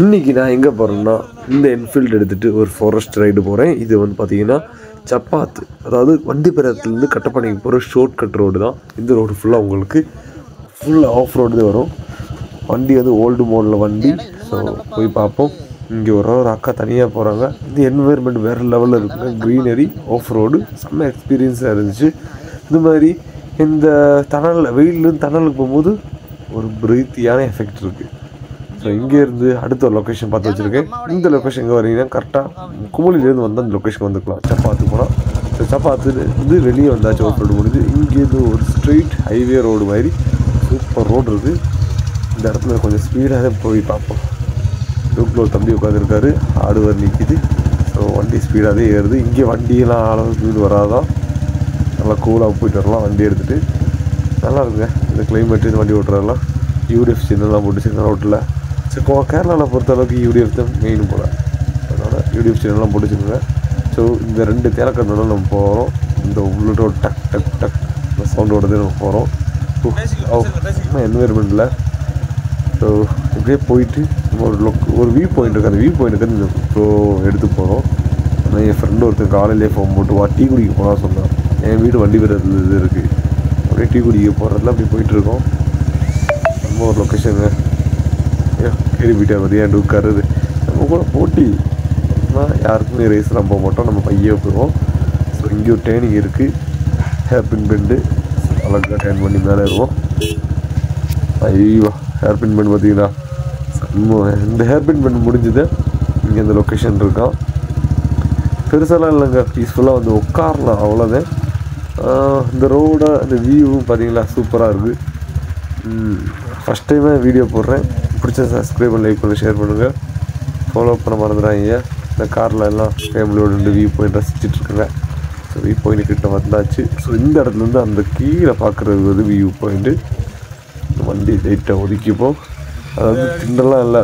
இன்றைக்கி நான் எங்கே போகிறேன்னா இந்த என்ஃபீல்டு எடுத்துகிட்டு ஒரு ஃபாரஸ்ட் ரைடு போகிறேன். இது வந்து பார்த்திங்கன்னா சப்பாத்து, அதாவது வண்டிபுரத்துலேருந்து கட்டப்பனைக்கு போகிற ஷார்ட் கட் ரோடு தான். இந்த ரோடு ஃபுல்லாக உங்களுக்கு ஃபுல்லாக ஆஃப் ரோடு தான் வரும். வண்டி வந்து ஓல்டு மாடலில் வண்டி. ஸோ போய் பார்ப்போம். இங்கே ஒரு அக்கா தனியாக போகிறாங்க. இந்த என்வைர்மெண்ட் வேறு லெவலில் இருக்குங்க. க்ரீனரி, ஆஃப் ரோடு, செம்ம எக்ஸ்பீரியன்ஸாக இருந்துச்சு. இந்த மாதிரி இந்த தணலில் வெயிலேருந்து தணலுக்கு போகும்போது ஒரு பிரீத்தியான எஃபெக்ட் இருக்குது. ஸோ இங்கேருந்து அடுத்த ஒரு லொக்கேஷன் பார்த்து வச்சுருக்கேன். இந்த லொக்கேஷன் எங்கே வரீங்கன்னா கரெக்டாக குமுளிலேருந்து வந்து அந்த லொக்கேஷன் வந்துக்கலாம். சப்பாத்து போனால் ஸோ சப்பாத்து வந்து வெளியே வந்தாச்சு. ஆஃப் ரோடு முடிஞ்சு இங்கேருந்து ஒரு ஸ்ட்ரெயிட் ஹைவே ரோடு மாதிரி சூப்பர் ரோடு இருக்குது. இந்த இடத்துல கொஞ்சம் ஸ்பீடாக போய் பார்ப்போம். லூக்கில் ஒரு தம்பி உட்காந்துருக்காரு, ஆடுவர் நிற்கிது. ஸோ வண்டி ஸ்பீடாகவே ஏறுது. இங்கே வண்டியெல்லாம் அளவு ஸ்பீடு வராதான், நல்லா கூலாக போயிட்டு வரலாம் வண்டி எடுத்துகிட்டு. நல்லா இருக்குங்க இந்த கிளைமேட்டு. இந்த வண்டி ஓட்டுறதெல்லாம் யூடிஎஃப் சின்னலாம் போட்டுச்சுங்க ரோட்டில். ஸோ கேரளாவில் பொறுத்தளவுக்கு யூடிஎஃப் தான் மெயின் போல், அதனால் யூடிஎஃப் சின்னலாம் போட்டுச்சுங்க. ஸோ இந்த 2 தேலக்கண்ணோட நம்ம போகிறோம். இந்த உள்ளோட டக் டக் டக் இந்த சவுண்டோடதே நம்ம போகிறோம். என்வைர்மெண்ட்டில் ஸோ இப்படியே போயிட்டு ஒரு வியூ பாயிண்ட் இருக்குது. அந்த வியூ பாயிண்ட்டுக்கு இந்த ப்ரோ எடுத்து போகிறோம். ஆனால் என் ஃப்ரெண்டு ஒருத்தர் காலையிலே ஃபோன் போட்டு டீ குடிக்க போனால் சொன்னான். என் வீடு வண்டி வரது இது இருக்குது. அப்படியே டீ குடிக்க போகிறதுல அப்படி போயிட்டுருக்கோம். நம்ம ஒரு லொக்கேஷனுங்க. கேரி போயிட்டா வரியாண்டு உட்காருது. நம்ம கூட போட்டி யாருக்குமே ரேஸ்லாம் போக மாட்டோம், நம்ம பையே போயிடுவோம். ஸோ இங்கே ஒரு ட்ரைனிங் இருக்குது, ஹேர்பின் பெண்டு. அழகாக டேர்ன் பண்ணி மேலே வருவோம். ஐயோ ஹேர்பின் பெண்ட் பார்த்தீங்களா, இந்த ஹேர்பின் பெண்ட் முடிஞ்சது. இங்கே இந்த லொக்கேஷன் இருக்கான். பெருசாலாம் இல்லைங்க, பீஸ்ஃபுல்லாக வந்து உட்காரலாம், அவ்வளோதான். இந்த ரோட இந்த வியூவும் பார்த்தீங்களா சூப்பராக இருக்குது. ஃபஸ்ட் டைமாக வீடியோ போடுறேன். பிடிச்ச சப்ஸ்கிரைப் பண்ணி, லைக் பண்ணி, ஷேர் பண்ணுங்கள். ஃபாலோ பண்ண மறந்துடாங்க. இந்த காரில் எல்லாம் ஃபேமிலியோட வியூ பாயிண்ட் ரசிச்சிட்ருக்குங்க. ஸோ வியூ பாயிண்ட் கிட்ட வந்தாச்சு. ஸோ இந்த இடத்துலேருந்து அந்த கீழே பார்க்குறது வந்து வியூ பாயிண்ட்டு. வண்டி லைட்டாக ஒதுக்கிப்போம். அதாவது திண்டெல்லாம் இல்லை.